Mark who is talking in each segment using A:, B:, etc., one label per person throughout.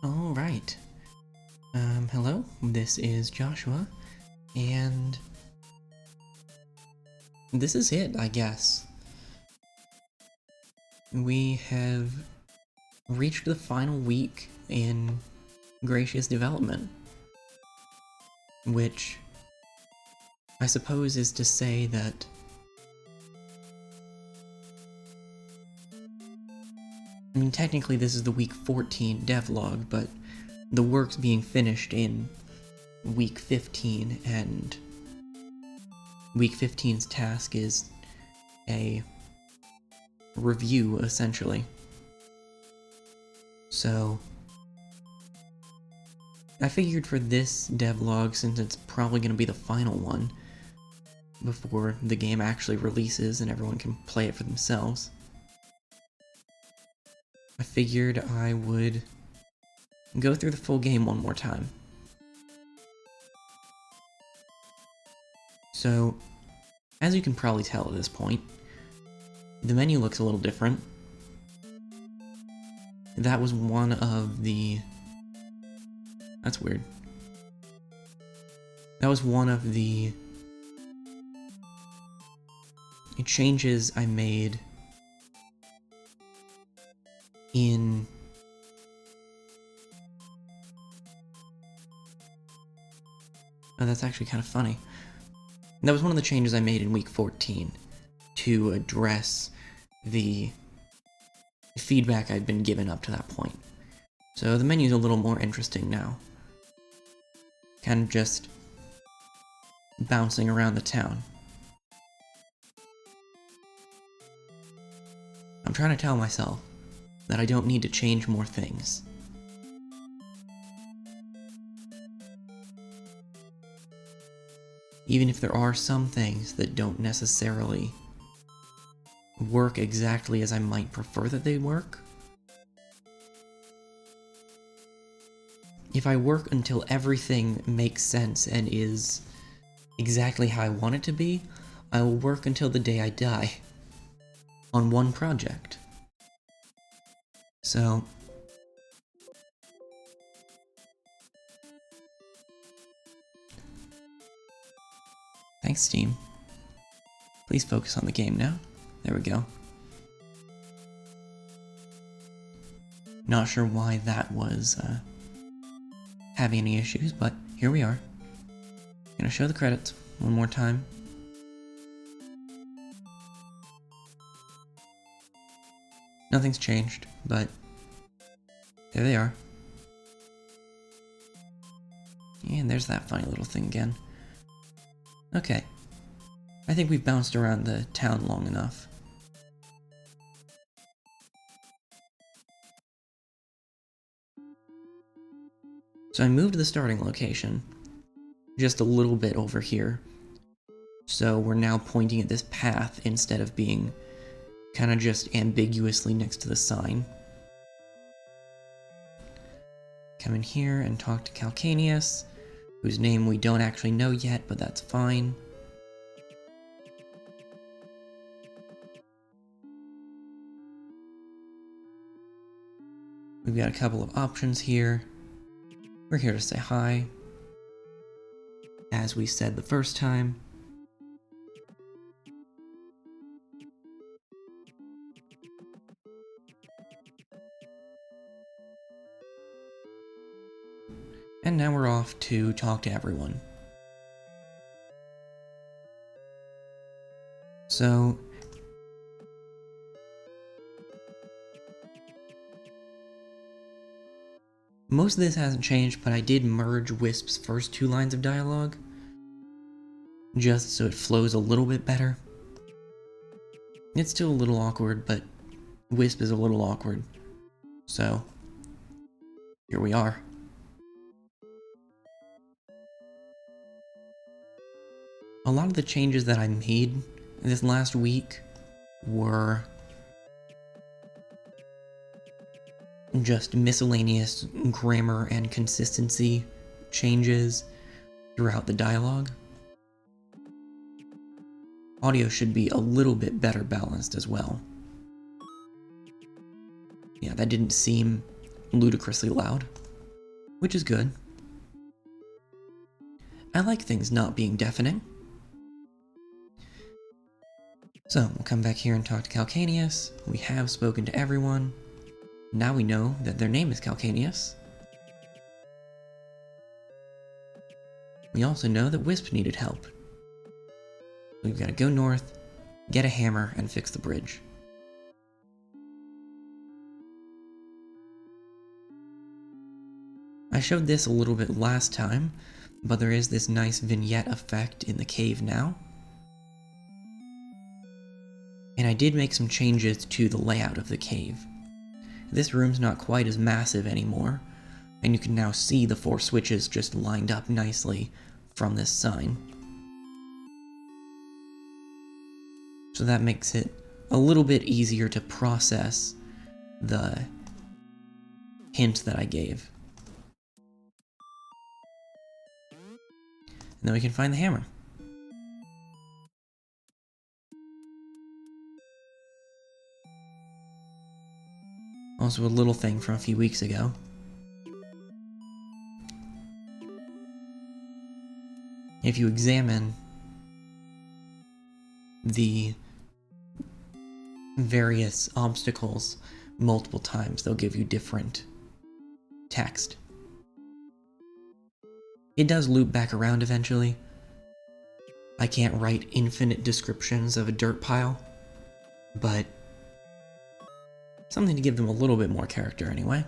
A: Alright. Hello, this is Joshua, and this is it, I guess. We have reached the final week in Gracious development, which I suppose is to say that technically this is the week 14 devlog, but the work's being finished in week 15, and week 15's task is a review, essentially. So I figured for this devlog, since it's probably going to be the final one before the game actually releases and everyone can play it for themselves, I figured I would go through the full game one more time. So, as you can probably tell at this point, the menu looks a little different. That was one of the... That's weird. That was one of the changes I made in... Oh, that's actually kind of funny. That was one of the changes I made in week 14 to address the feedback I'd been given up to that point. So the menu's a little more interesting now. Kind of just bouncing around the town. I'm trying to tell myself that I don't need to change more things. Even if there are some things that don't necessarily work exactly as I might prefer that they work. If I work until everything makes sense and is exactly how I want it to be, I will work until the day I die on one project. So thanks, Steam. Please focus on the game now. There we go. Not sure why that was having any issues, but here we are. Gonna show the credits one more time. Nothing's changed, but there they are. And there's that funny little thing again. Okay. I think we've bounced around the town long enough. So I moved the starting location just a little bit over here. So we're now pointing at this path instead of being kind of just ambiguously next to the sign. Come in here and talk to Calcaneus, whose name we don't actually know yet, but that's fine. We've got a couple of options here. We're here to say hi, as we said the first time. And now we're off to talk to everyone. So most of this hasn't changed, but I did merge Wisp's first two lines of dialogue, just so it flows a little bit better. It's still a little awkward, but Wisp is a little awkward, so here we are. A lot of the changes that I made this last week were just miscellaneous grammar and consistency changes throughout the dialogue. Audio should be a little bit better balanced as well. Yeah, that didn't seem ludicrously loud, which is good. I like things not being deafening. So, we'll come back here and talk to Calcaneus. We have spoken to everyone. Now we know that their name is Calcaneus. We also know that Wisp needed help. We've got to go north, get a hammer, and fix the bridge. I showed this a little bit last time, but there is this nice vignette effect in the cave now. And I did make some changes to the layout of the cave. This room's not quite as massive anymore, and you can now see the 4 switches just lined up nicely from this sign. So that makes it a little bit easier to process the hint that I gave. And then we can find the hammer. Also a little thing from a few weeks ago. If you examine the various obstacles multiple times, they'll give you different text. It does loop back around eventually. I can't write infinite descriptions of a dirt pile, but something to give them a little bit more character anyway.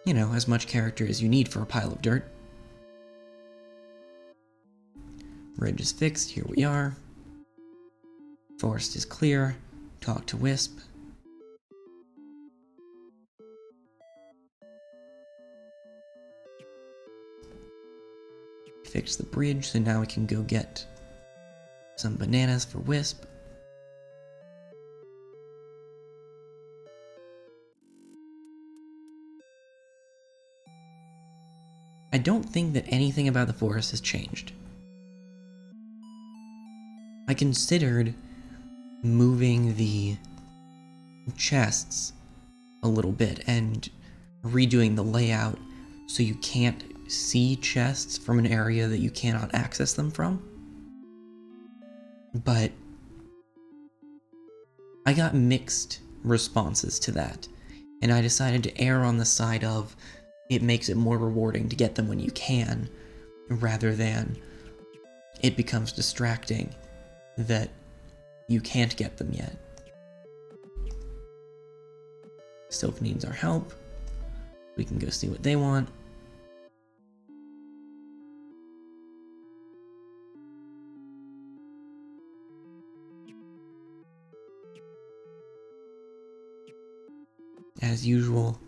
A: You know, as much character as you need for a pile of dirt. Bridge is fixed, here we are. Forest is clear. Talk to Wisp. Fix the bridge, so now we can go get some bananas for Wisp. I don't think that anything about the forest has changed. I considered moving the chests a little bit and redoing the layout so you can't see chests from an area that you cannot access them from. But I got mixed responses to that, and I decided to err on the side of it makes it more rewarding to get them when you can, rather than it becomes distracting that you can't get them yet. Sylph needs our help. We can go see what they want. As usual,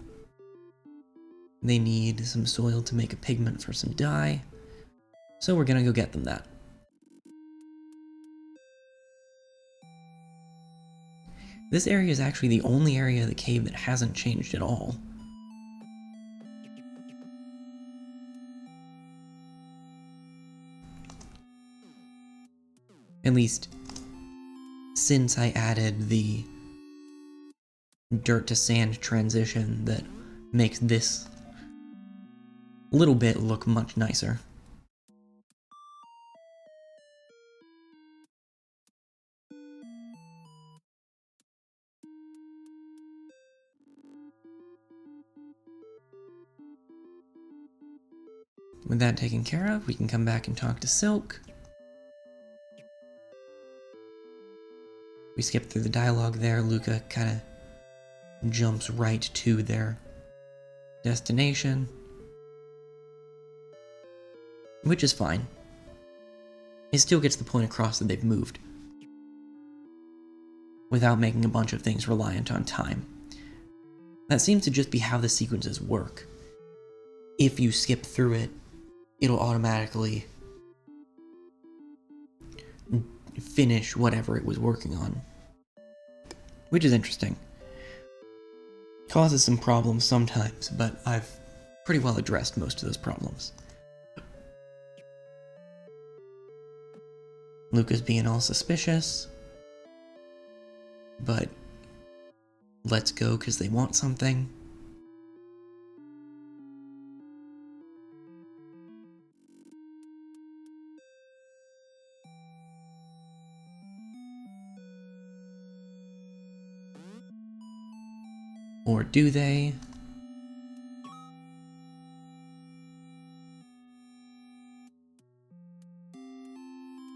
A: they need some soil to make a pigment for some dye, so we're gonna go get them that. This area is actually the only area of the cave that hasn't changed at all. At least, since I added the dirt to sand transition that makes this little bit look much nicer. With that taken care of, we can come back and talk to Silk. We skip through the dialogue there. Luca kind of jumps right to their destination, which is fine. It still gets the point across that they've moved, without making a bunch of things reliant on time. That seems to just be how the sequences work. If you skip through it, it'll automatically finish whatever it was working on. Which is interesting. Causes some problems sometimes, but I've pretty well addressed most of those problems. Luca's being all suspicious, but let's go because they want something. Or do they?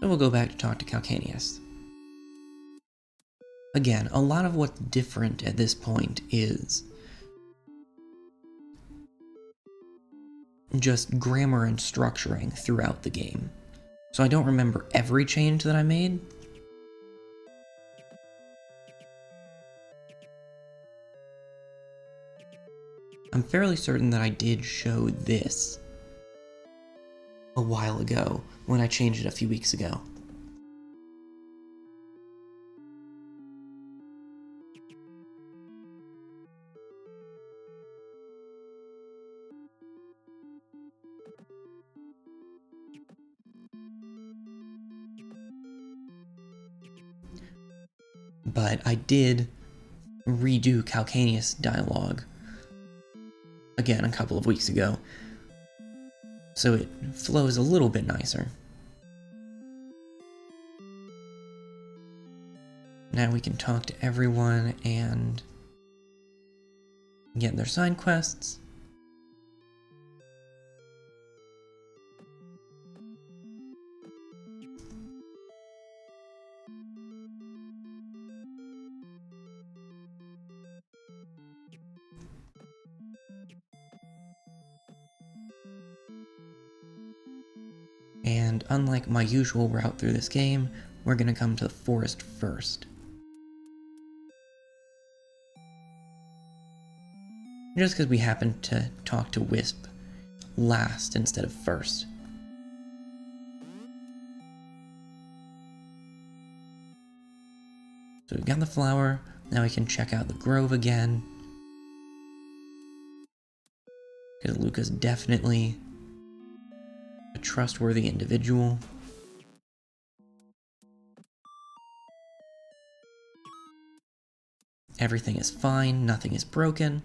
A: So we'll go back to talk to Calcaneus. Again, a lot of what's different at this point is just grammar and structuring throughout the game. So I don't remember every change that I made. I'm fairly certain that I did show this a while ago when I changed it a few weeks ago. But I did redo Calcaneus dialogue again a couple of weeks ago, so it flows a little bit nicer. Now we can talk to everyone and get their side quests. And unlike my usual route through this game, we're gonna come to the forest first. Just because we happened to talk to Wisp last instead of first. So we've got the flower, now we can check out the grove again. Because Luca's definitely a trustworthy individual. Everything is fine, nothing is broken.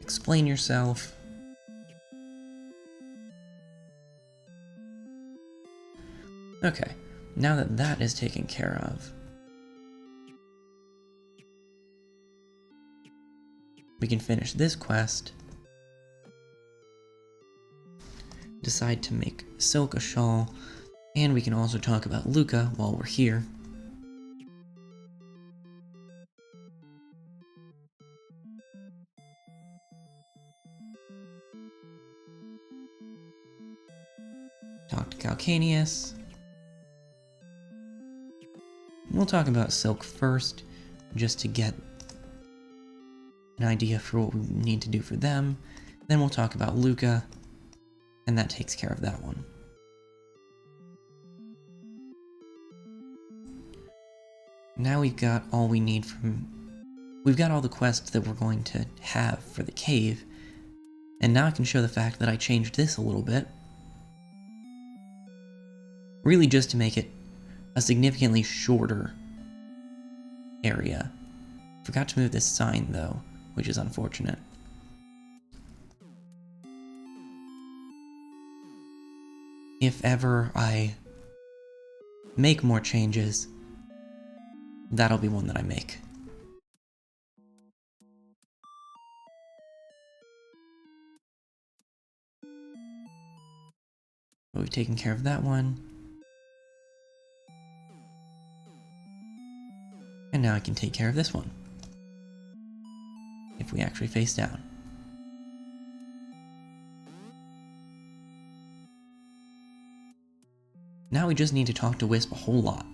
A: Explain yourself. Okay, now that that is taken care of, we can finish this quest, decide to make Silk a shawl, and we can also talk about Luca while we're here. Talk to Calcaneus. We'll talk about Silk first, just to get an idea for what we need to do for them. Then we'll talk about Luca, and that takes care of that one. Now we've got all we need we've got all the quests that we're going to have for the cave, and now I can show the fact that I changed this a little bit. Really just to make it a significantly shorter area. Forgot to move this sign though, which is unfortunate. If ever I make more changes, that'll be one that I make. But we've taken care of that one. And now I can take care of this one. If we actually face down. Now we just need to talk to Wisp a whole lot.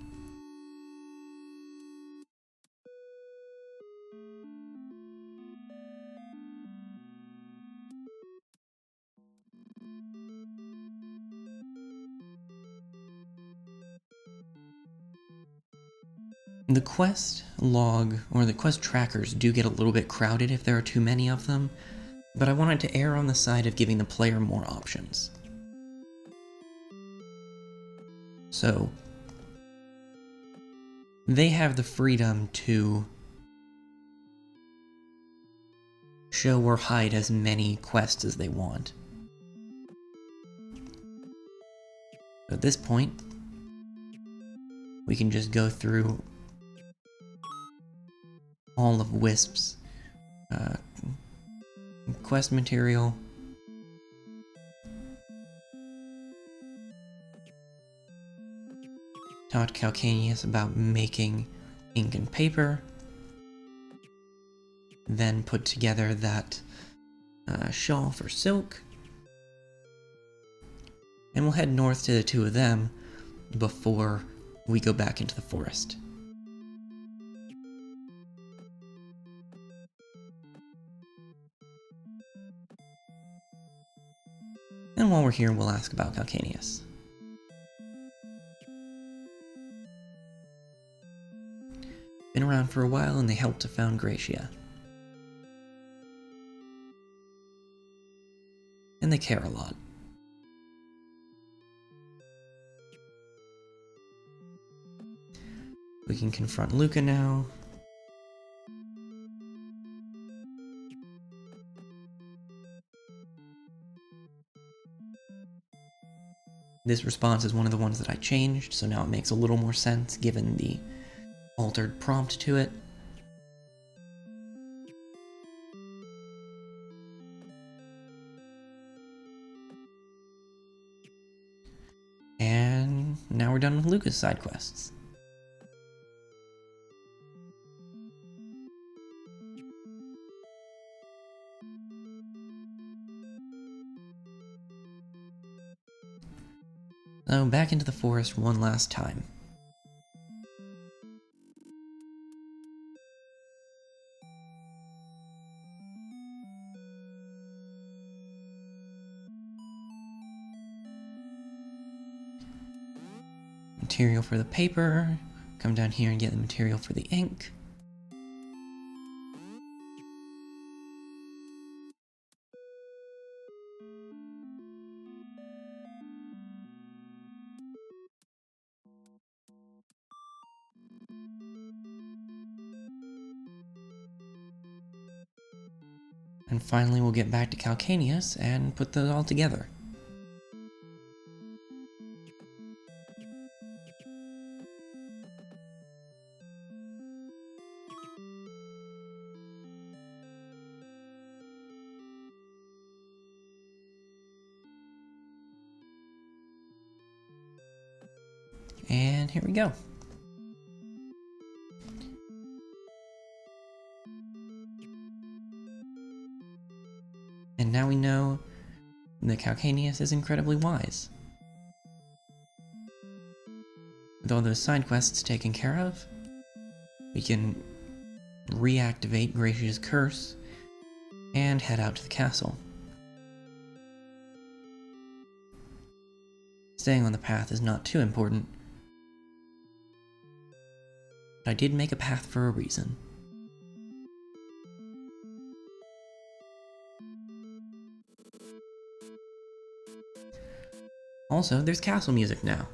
A: The quest log, or the quest trackers, do get a little bit crowded if there are too many of them, but I wanted to err on the side of giving the player more options. So, they have the freedom to show or hide as many quests as they want. At this point, we can just go through all of Wisp's quest material. Taught Calcaneus about making ink and paper. Then put together that shawl for Silk. And we'll head north to the two of them before we go back into the forest. And while we're here, we'll ask about Calcaneus. Been around for a while, and they helped to found Gracia. And they care a lot. We can confront Luca now. This response is one of the ones that I changed, so now it makes a little more sense given the altered prompt to it. And now we're done with Luca's side quests. So back into the forest one last time. Material for the paper. Come down here and get the material for the ink. And finally we'll get back to Calcaneus and put those all together. And here we go. And now we know that Calcaneus is incredibly wise. With all those side quests taken care of, we can reactivate Gracia's curse and head out to the castle. Staying on the path is not too important, but I did make a path for a reason. Also, there's castle music now.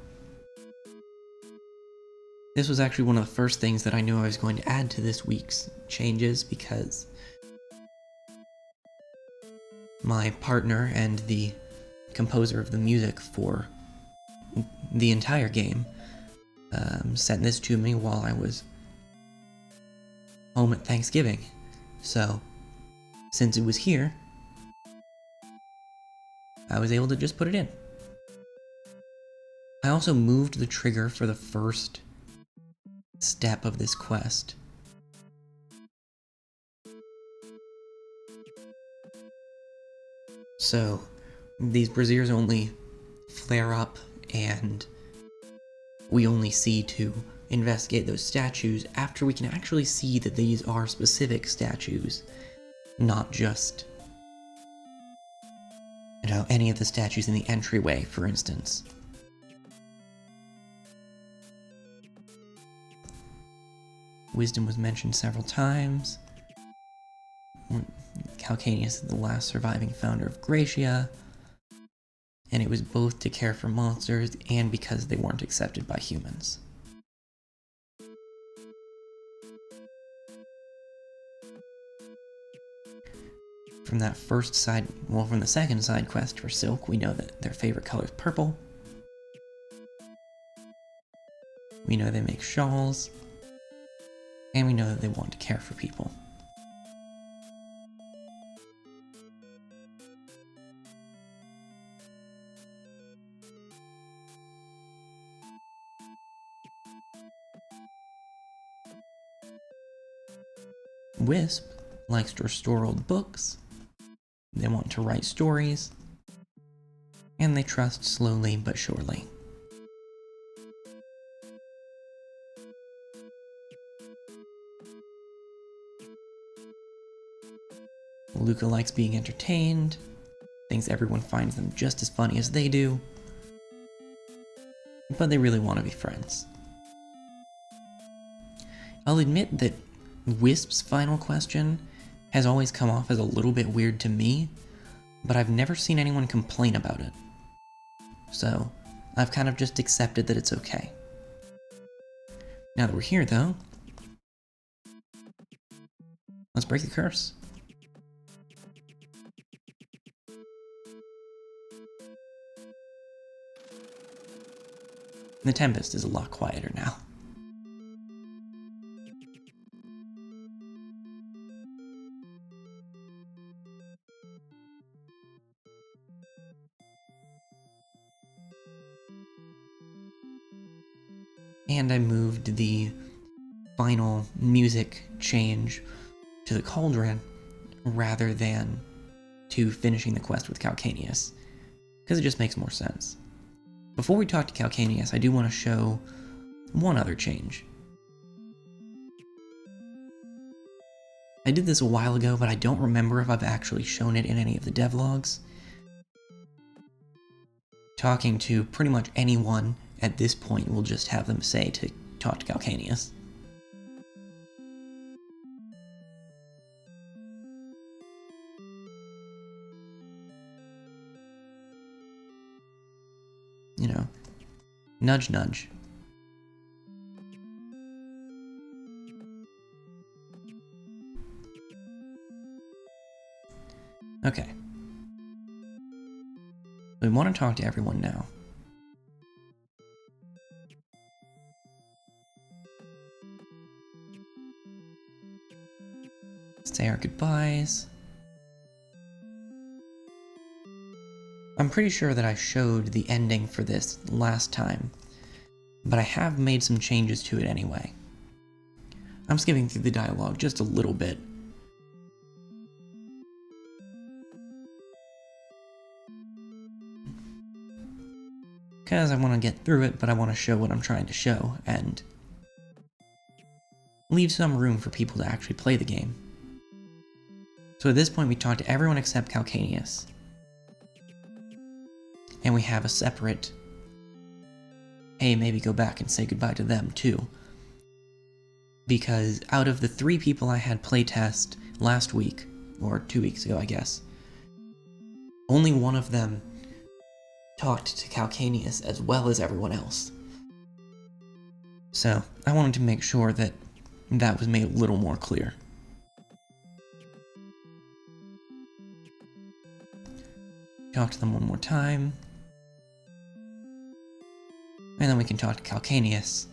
A: This was actually one of the first things that I knew I was going to add to this week's changes because my partner and the composer of the music for the entire game sent this to me while I was home at Thanksgiving. So, since it was here, I was able to just put it in. I also moved the trigger for the first step of this quest. So, these braziers only flare up and we only see to investigate those statues after we can actually see that these are specific statues, not just, any of the statues in the entryway, for instance. Wisdom was mentioned several times. Calcaneus is the last surviving founder of Gracia, and it was both to care for monsters and because they weren't accepted by humans. From the second side quest for Silk, we know that their favorite color is purple. We know they make shawls, and we know that they want to care for people. Wisp likes to restore old books, they want to write stories, and they trust slowly but surely. Luca likes being entertained, thinks everyone finds them just as funny as they do, but they really want to be friends. I'll admit that Wisp's final question has always come off as a little bit weird to me, but I've never seen anyone complain about it. So, I've kind of just accepted that it's okay. Now that we're here, though, let's break the curse. The Tempest is a lot quieter now. And I moved the final music change to the Cauldron rather than to finishing the quest with Calcaneus, because it just makes more sense. Before we talk to Calcaneus, I do want to show one other change. I did this a while ago, but I don't remember if I've actually shown it in any of the devlogs. Talking to pretty much anyone at this point will just have them say to talk to Calcaneus. You know, nudge nudge. Okay. We want to talk to everyone now. Say our goodbyes. I'm pretty sure that I showed the ending for this last time, but I have made some changes to it anyway. I'm skipping through the dialogue just a little bit. Because I want to get through it, but I want to show what I'm trying to show, and leave some room for people to actually play the game. So at this point we talk to everyone except Calcaneus. And we have a separate, hey, maybe go back and say goodbye to them too. Because out of the 3 people I had playtest last week, or 2 weeks ago I guess, only one of them talked to Calcaneus as well as everyone else. So I wanted to make sure that that was made a little more clear. Talk to them one more time. And then we can talk to Calcaneus.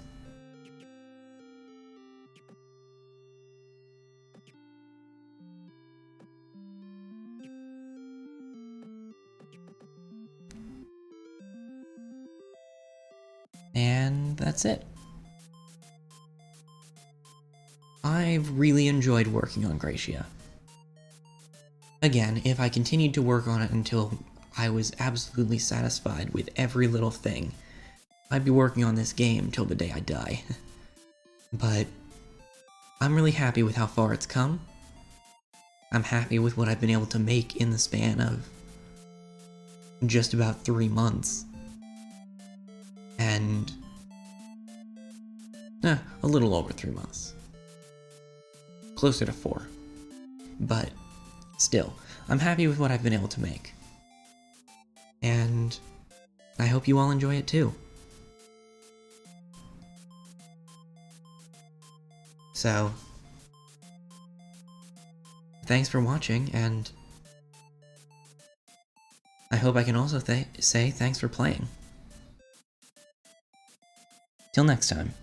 A: And that's it. I've really enjoyed working on Gracia. Again, if I continued to work on it until I was absolutely satisfied with every little thing, I'd be working on this game till the day I die. But I'm really happy with how far it's come. I'm happy with what I've been able to make in the span of just about 3 months. And a little over 3 months. closer to 4. But still, I'm happy with what I've been able to make. And I hope you all enjoy it too. So, thanks for watching, and I hope I can also say thanks for playing. Till next time.